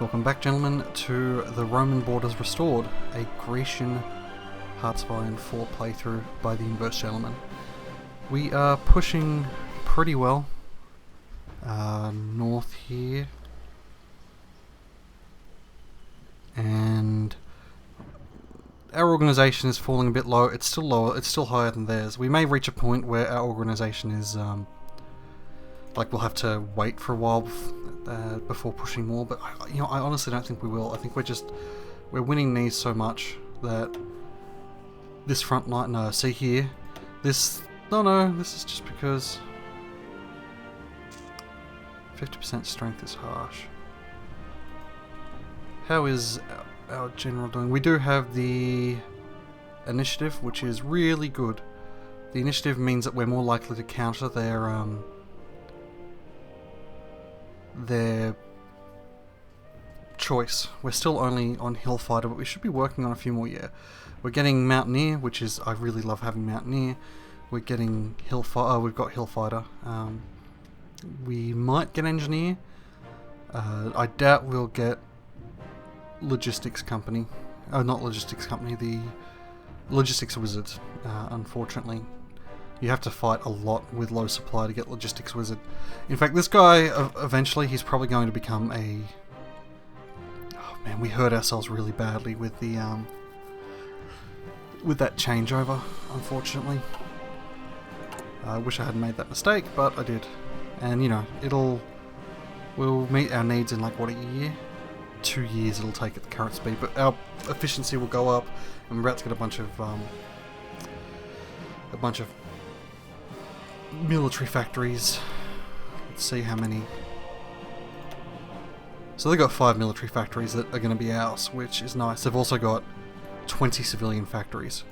Welcome back, gentlemen, to the Roman Borders Restored, a Grecian Hearts of Iron 4 playthrough by the Inverse Gentleman. We are pushing pretty well north here, and our organisation is falling a bit low. It's still lower, it's still higher than theirs. We may reach a point where our organisation is like we'll have to wait for a while before pushing more, but I honestly don't think we will. I think we're winning these so much that this front line, no, see here, this is just because 50% strength is harsh. How is our general doing? We do have the initiative, which is really good. The initiative means that we're more likely to counter their choice. We're still only on Hillfighter, but we should be working on a few more. Yeah, we're getting Mountaineer, which is, I really love having Mountaineer. We're getting Hillfighter. We've got Hillfighter. We might get Engineer. I doubt we'll get Logistics Company. Oh, not Logistics Company. The Logistics Wizard. Unfortunately, you have to fight a lot with low supply to get Logistics Wizard. In fact, this guy, eventually, he's probably going to become a... Oh man, we hurt ourselves really badly with the with that changeover, unfortunately. I wish I hadn't made that mistake, but I did. And we'll meet our needs in like, what, a year? 2 years it'll take at the current speed, but our efficiency will go up, and we're about to get a bunch of military factories. Let's see how many. So they've got 5 military factories that are going to be ours, which is nice. They've also got 20 civilian factories,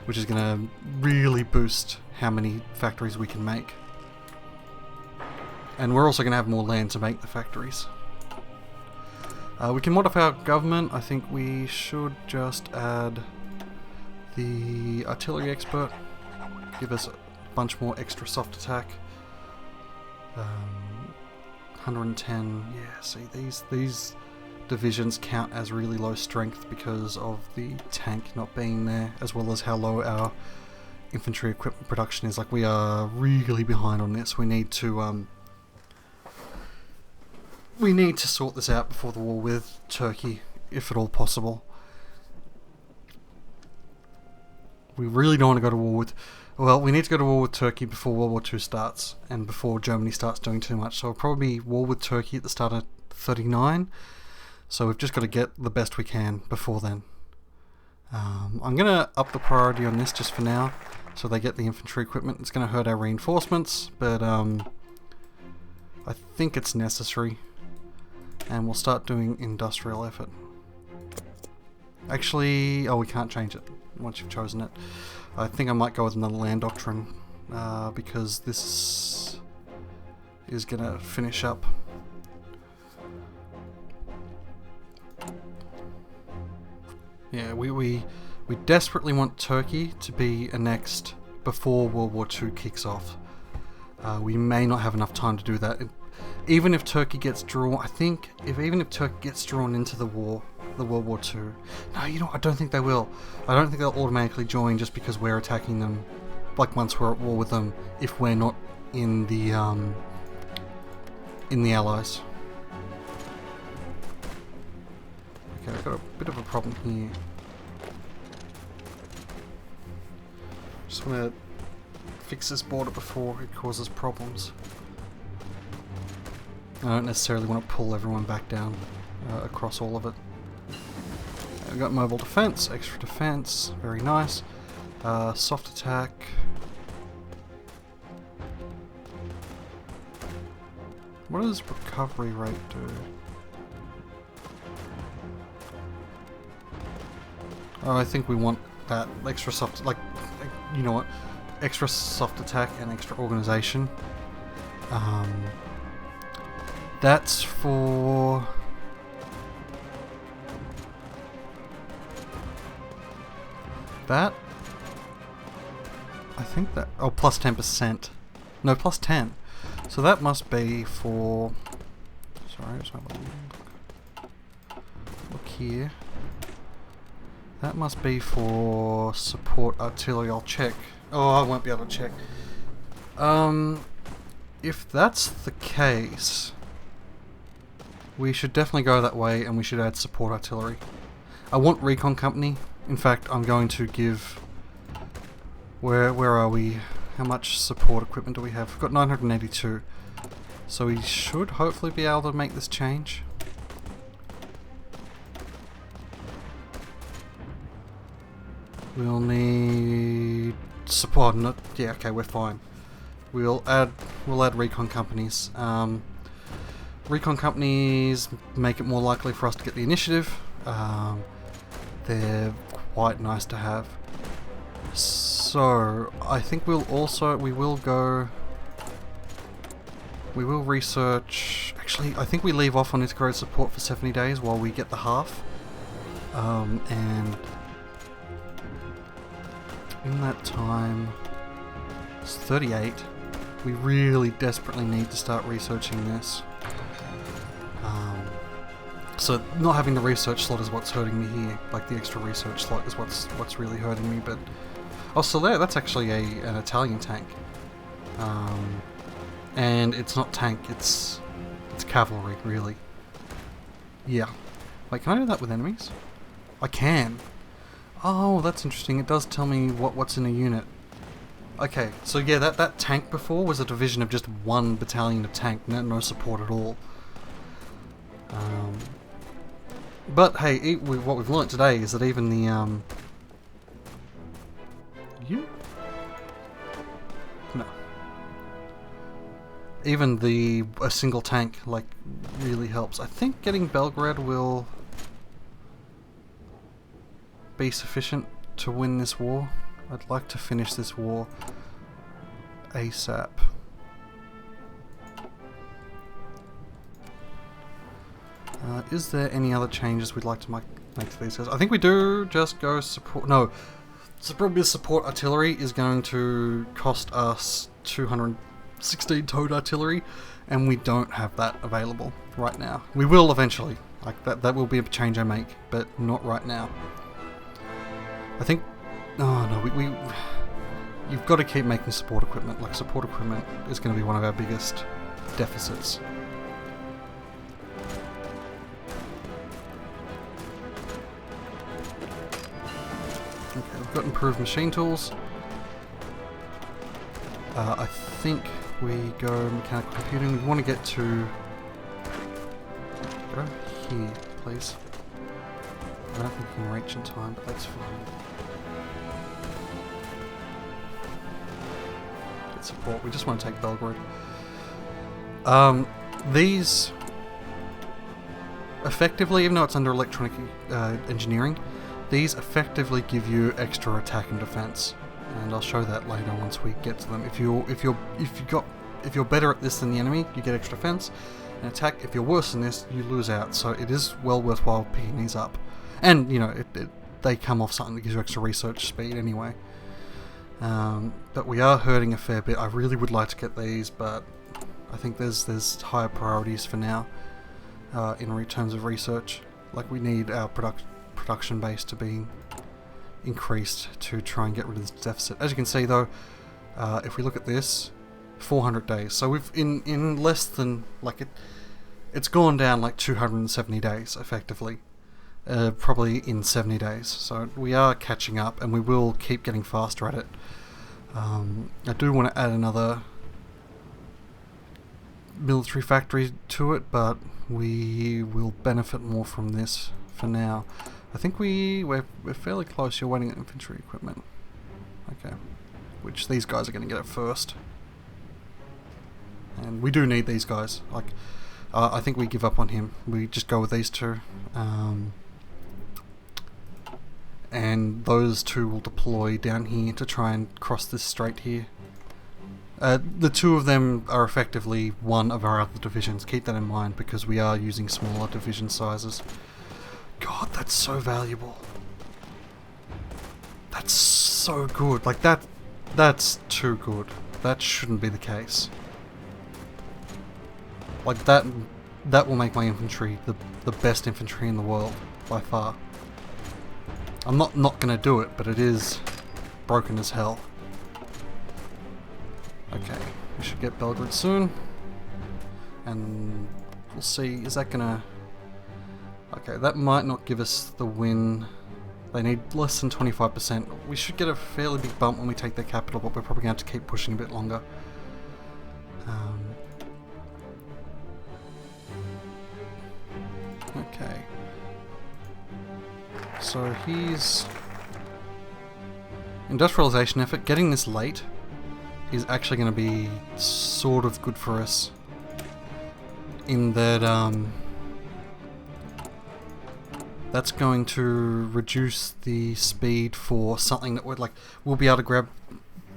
which is going to really boost how many factories we can make. And we're also going to have more land to make the factories. We can modify our government. I think we should just add the artillery expert. Give us a bunch more extra soft attack. 110. Yeah, see, these divisions count as really low strength because of the tank not being there, as well as how low our infantry equipment production is. Like, we are really behind on this. We need to sort this out before the war with Turkey, if at all possible. We really don't want to go to war with... Well, we need to go to war with Turkey before World War II starts, and before Germany starts doing too much. So it'll probably be war with Turkey at the start of 39. So we've just got to get the best we can before then. I'm going to up the priority on this just for now, so they get the infantry equipment. It's going to hurt our reinforcements, but I think it's necessary. And we'll start doing industrial effort. Actually, we can't change it once you've chosen it. I think I might go with another land doctrine, because this is going to finish up. Yeah, we desperately want Turkey to be annexed before World War II kicks off. We may not have enough time to do that. Even if Turkey gets drawn, I think, even if Turkey gets drawn into the war, the World War II, no, I don't think they will. I don't think they'll automatically join just because we're attacking them, like once we're at war with them, if we're not in the Allies. Okay, I've got a bit of a problem here. Just want to fix this border before it causes problems. I don't necessarily want to pull everyone back down across all of it. We've got mobile defense, extra defense, very nice. Soft attack. What does recovery rate do? Oh, I think we want that extra soft, like, you know what? Extra soft attack and extra organization. That's for... that? I think that... Oh, plus 10%. No, plus 10. So that must be for... Sorry, it's not... here. That must be for support artillery. I'll check. Oh, I won't be able to check. If that's the case, we should definitely go that way and we should add support artillery. I want recon company. In fact, I'm going to give... Where are we? How much support equipment do we have? We've got 982. So we should hopefully be able to make this change. We'll need support. Yeah, okay, we're fine. We'll add recon companies. Recon companies make it more likely for us to get the initiative. They're quite nice to have. So I think we will research. Actually, I think we leave off on integrated support for 70 days while we get the half. And in that time, it's 38. We really desperately need to start researching this. So not having the research slot is what's hurting me here. Like the extra research slot is what's really hurting me. But also that's actually an Italian tank, and it's not tank. It's cavalry, really. Yeah. Wait, can I do that with enemies? I can. Oh, that's interesting. It does tell me what's in a unit. Okay, so yeah, that tank before was a division of just one battalion of tank, no support at all. But hey, what we've learnt today is that even the even a single tank like really helps. I think getting Belgrade will be sufficient to win this war. I'd like to finish this war ASAP. Is there any other changes we'd like to make to these guys? I think we do just go support... No, support artillery is going to cost us 216 towed artillery, and we don't have that available right now. We will eventually. Like that will be a change I make, but not right now. I think... Oh no, you've got to keep making support equipment. Like support equipment is going to be one of our biggest deficits. Okay, we've got improved machine tools. I think we go mechanical computing. We want to get to... Go here, please. I don't think we can reach in time, but that's fine. Get support. We just want to take Belgrade. These... Effectively, even though it's under electronic engineering, these effectively give you extra attack and defense, and I'll show that later once we get to them. If you're better at this than the enemy, you get extra defense and attack. If you're worse than this, you lose out. So it is well worthwhile picking these up, and you know they come off something that gives you extra research speed anyway. But we are hurting a fair bit. I really would like to get these, but I think there's higher priorities for now in terms of research. Like we need our production base to be increased to try and get rid of this deficit. As you can see though, if we look at this, 400 days. So we've in less than it's gone down like 270 days effectively, probably in 70 days. So we are catching up, and we will keep getting faster at it. I do want to add another military factory to it, but we will benefit more from this for now. I think we're fairly close. You're waiting at infantry equipment. Okay. Which these guys are going to get it first. And we do need these guys. Like, I think we give up on him. We just go with these two. And those two will deploy down here to try and cross this strait here. The two of them are effectively one of our other divisions. Keep that in mind, because we are using smaller division sizes. God, that's so valuable. That's so good. Like that's too good. That shouldn't be the case. Like that will make my infantry the best infantry in the world. by far. I'm not going to do it, but it is broken as hell. Okay, we should get Belgrade soon. And we'll see, is that going to... Okay, that might not give us the win. They need less than 25%. We should get a fairly big bump when we take their capital, but we're probably going to have to keep pushing a bit longer. Okay. So he's... Industrialization effort, getting this late is actually going to be sort of good for us. In that, that's going to reduce the speed for something that would, like, we'll be able to grab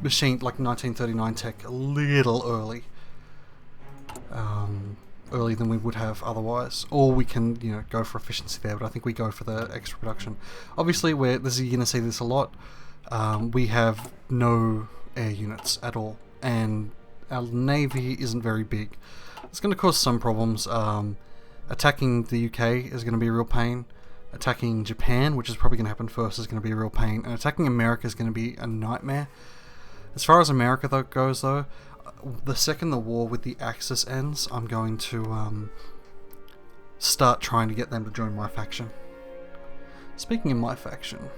machine like 1939 tech a little early. Earlier than we would have otherwise. Or we can, you know, go for efficiency there, but I think we go for the extra production. Obviously, you're going to see this a lot. We have no air units at all, and our navy isn't very big. It's going to cause some problems. Attacking the UK is going to be a real pain. Attacking Japan, which is probably going to happen first, is going to be a real pain. And attacking America is going to be a nightmare. As far as America goes, though, the second the war with the Axis ends, I'm going to start trying to get them to join my faction. Speaking of my faction,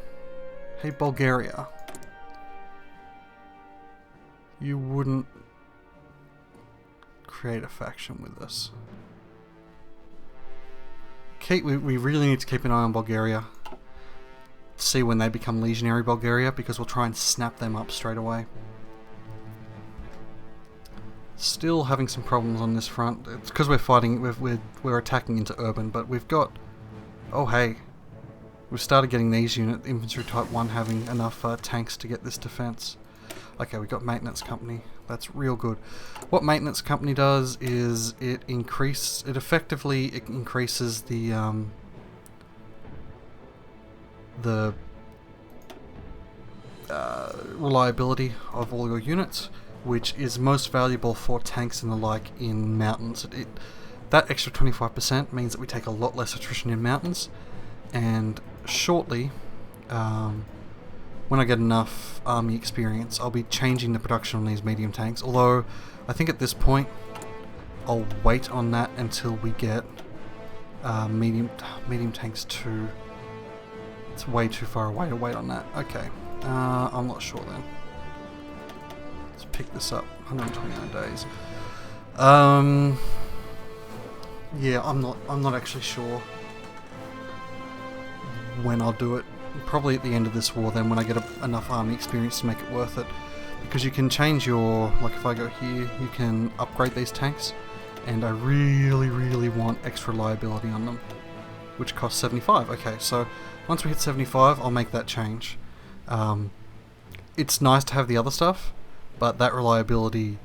hey Bulgaria, you wouldn't create a faction with us. We really need to keep an eye on Bulgaria, see when they become legionary Bulgaria, because we'll try and snap them up straight away. Still having some problems on this front. It's because we're fighting, we're attacking into urban, but we've got... Oh hey, we've started getting these infantry type 1 having enough tanks to get this defense. Okay, we got maintenance company. That's real good. What maintenance company does is it effectively increases the reliability of all your units, which is most valuable for tanks and the like in mountains. That extra 25% means that we take a lot less attrition in mountains, and shortly, when I get enough army experience, I'll be changing the production on these medium tanks, although I think at this point I'll wait on that until we get medium tanks 2. It's way too far away to wait on that. Okay, I'm not sure then. Pick this up, 129 days. Yeah, I'm not actually sure when I'll do it. Probably at the end of this war then, when I get enough army experience to make it worth it. Because you can change your, like if I go here, you can upgrade these tanks, and I really want extra reliability on them, which costs 75. Okay, so once we hit 75, I'll make that change. It's nice to have the other stuff, but that reliability,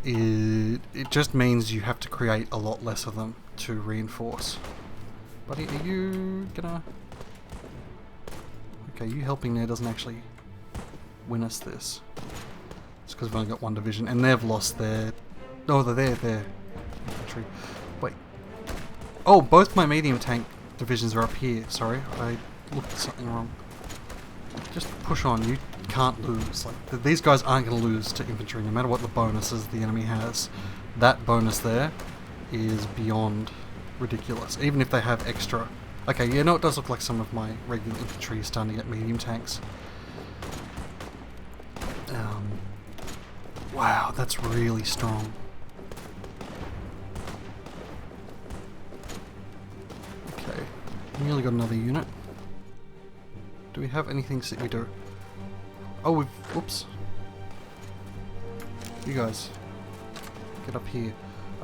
it just means you have to create a lot less of them to reinforce. Buddy, are you gonna... Okay, you helping there doesn't actually win us this. It's because we've only got one division, and they've lost their... Oh, they're infantry. Wait. Oh, both my medium tank divisions are up here. Sorry, I looked at something wrong. Just push on, you can't lose. Like, these guys aren't going to lose to infantry, no matter what the bonuses the enemy has. That bonus there is beyond ridiculous, even if they have extra. Okay, yeah, no, it does look like some of my regular infantry is starting to get medium tanks. Wow, that's really strong. Okay, nearly got another unit. Do we have anything? We do. Oh, whoops. You guys, get up here.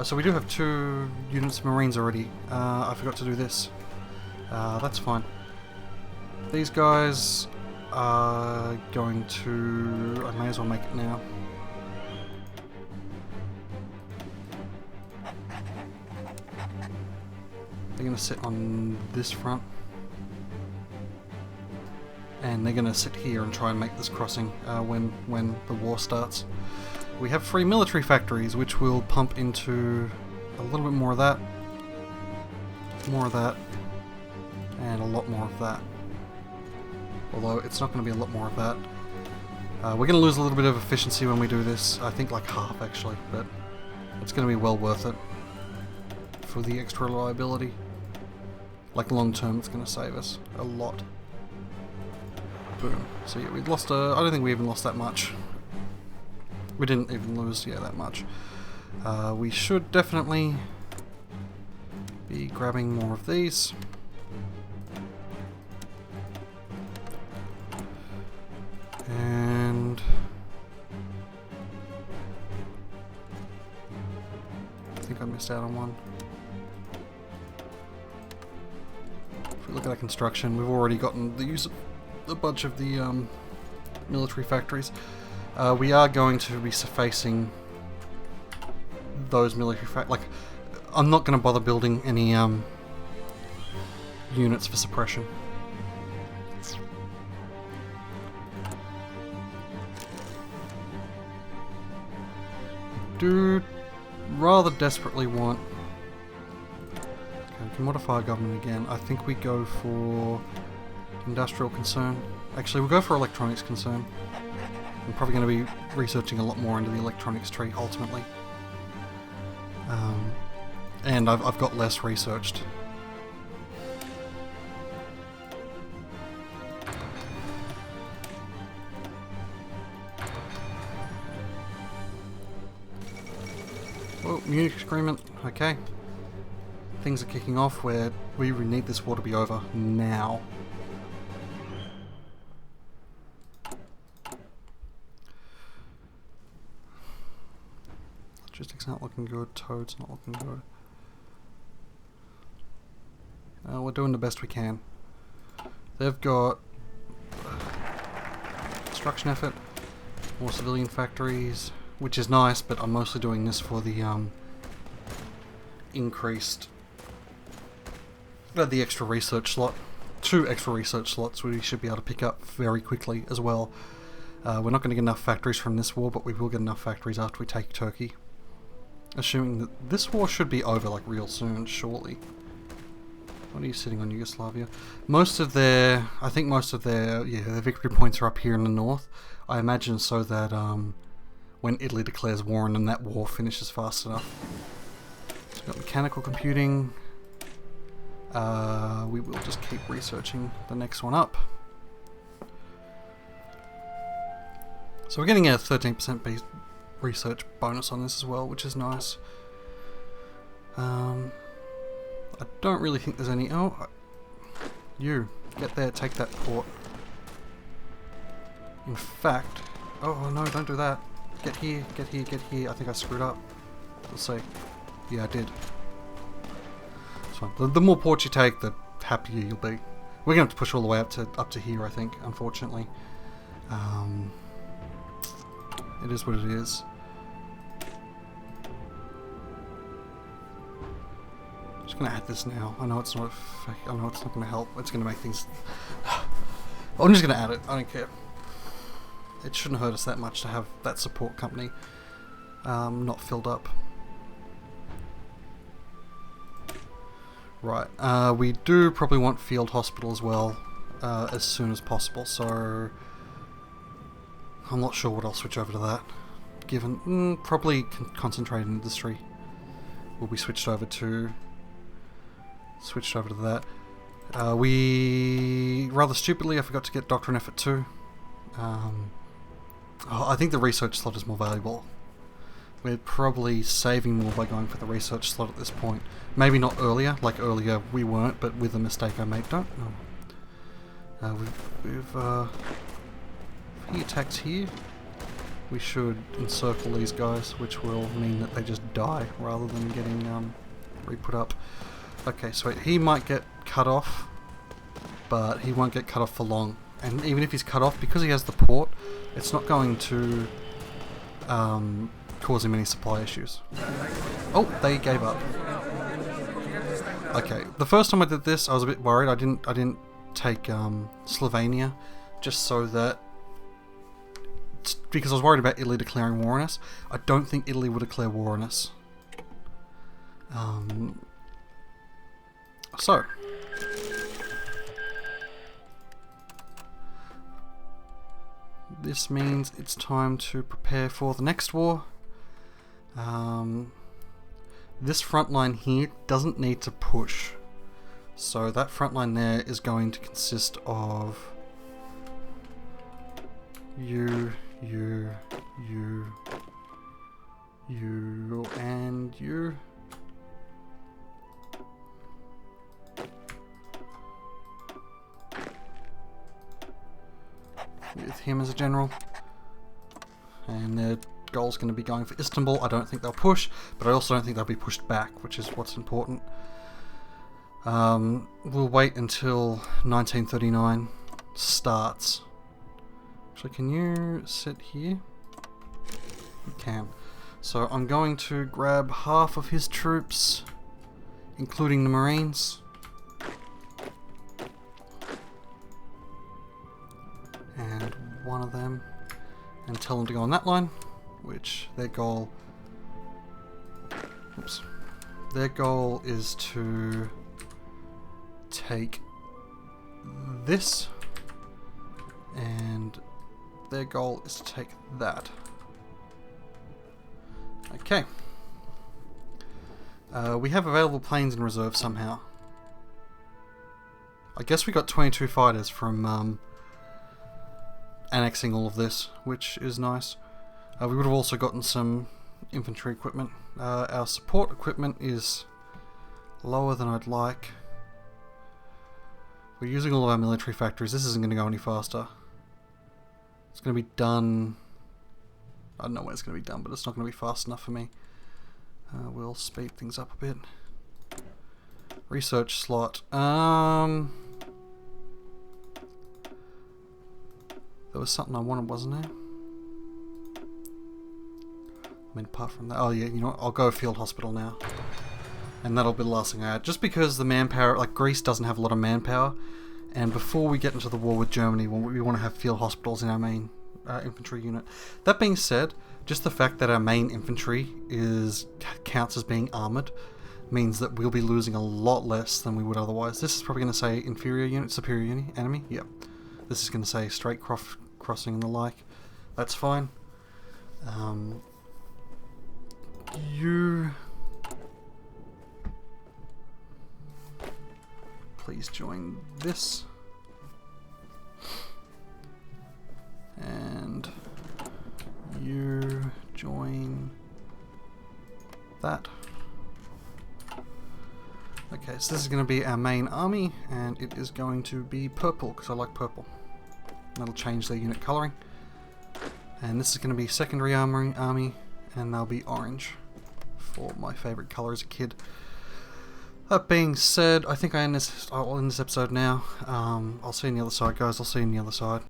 So we do have 2 units of Marines already. I forgot to do this. That's fine. These guys are going to... I may as well make it now. They're going to sit on this front. And they're going to sit here and try and make this crossing when the war starts. We have 3 military factories, which will pump into a little bit more of that, and a lot more of that. Although it's not going to be a lot more of that. We're going to lose a little bit of efficiency when we do this. I think like half actually, but it's going to be well worth it for the extra reliability. Like long term, it's going to save us a lot. Boom. So yeah, we lost. I don't think we even lost that much. We didn't even lose, yeah, that much. We should definitely be grabbing more of these. And I think I missed out on one. If we look at our construction, we've already gotten the use of a bunch of the military factories. We are going to be facing those military like, I'm not going to bother building any units for suppression. Do rather desperately want... Okay, we can modify our government again. I think we go for industrial concern. Actually, we'll go for electronics concern. I'm probably going to be researching a lot more into the electronics tree ultimately. And I've got less researched. Oh, Munich agreement. Okay. Things are kicking off where we need this war to be over now. Logistics not looking good. Toad's not looking good. We're doing the best we can. They've got construction effort, more civilian factories, which is nice, but I'm mostly doing this for the the extra research slot. 2 extra research slots we should be able to pick up very quickly as well. We're not going to get enough factories from this war, but we will get enough factories after we take Turkey. Assuming that this war should be over like real soon, surely. What are you sitting on, Yugoslavia? Most of their, I think most of their, yeah, their victory points are up here in the north. I imagine so that when Italy declares war and then that war finishes fast enough. So we've got mechanical computing. We will just keep researching the next one up. So we're getting a 13% base research bonus on this as well, which is nice. I don't really think there's any... Oh, you, get there, take that port. In fact... Oh no, don't do that. Get here, get here, get here. I think I screwed up. We'll see. Yeah, I did. It's fine. The more ports you take, the happier you'll be. We're going to have to push all the way up to here, I think, unfortunately. It is what it is. Just gonna add this now. I know it's not. I know it's not gonna help. It's gonna make things. I'm just gonna add it. I don't care. It shouldn't hurt us that much to have that support company not filled up. Right. We do probably want field hospital as well as soon as possible. So I'm not sure what I'll switch over to that. Given probably concentrated industry will be switched over to. That. We rather stupidly I forgot to get doctrine effort too. I think the research slot is more valuable. We're probably saving more by going for the research slot at this point. Maybe not earlier, like earlier we weren't, but with the mistake I made. Don't know. We've he attacks here. We should encircle these guys, which will mean that they just die rather than getting re-put up. Okay, so he might get cut off, but he won't get cut off for long. And even if he's cut off, because he has the port, it's not going to cause him any supply issues. Oh, they gave up. Okay, the first time I did this, I was a bit worried. I didn't take Slovenia, just so that, because I was worried about Italy declaring war on us. I don't think Italy would declare war on us. So, this means it's time to prepare for the next war. This front line here doesn't need to push. So that front line there is going to consist of you, and you. With him as a general. And their goal's going to be going for Istanbul. I don't think they'll push, but I also don't think they'll be pushed back, which is what's important. We'll wait until 1939 starts. Actually, can you sit here? You can. So I'm going to grab half of his troops, including the Marines. And one of them, and tell them to go on that line, which their goal is to take this, and their goal is to take that. Okay. We have available planes in reserve somehow. I guess we got 22 fighters from annexing all of this, which is nice. We would have also gotten some infantry equipment. Our support equipment is lower than I'd like. We're using all of our military factories. This isn't going to go any faster. It's going to be done... I don't know when it's going to be done, but it's not going to be fast enough for me. We'll speed things up a bit. Research slot. There was something I wanted, wasn't there? I mean, apart from that... Oh yeah, you know what? I'll go field hospital now. And that'll be the last thing I add. Just because the manpower... Like, Greece doesn't have a lot of manpower. And before we get into the war with Germany, we want to have field hospitals in our main infantry unit. That being said, just the fact that our main infantry counts as being armoured means that we'll be losing a lot less than we would otherwise. This is probably going to say inferior unit, superior unit, enemy. Yep. This is going to say straight crossing and the like. That's fine. You... Please join this. And you join that. Okay, so this is going to be our main army, and it is going to be purple, because I like purple. That'll change their unit colouring. And this is going to be secondary army, and they'll be orange, for my favourite colour as a kid. That being said, I think I'll end this episode now. I'll see you on the other side, guys. I'll see you on the other side.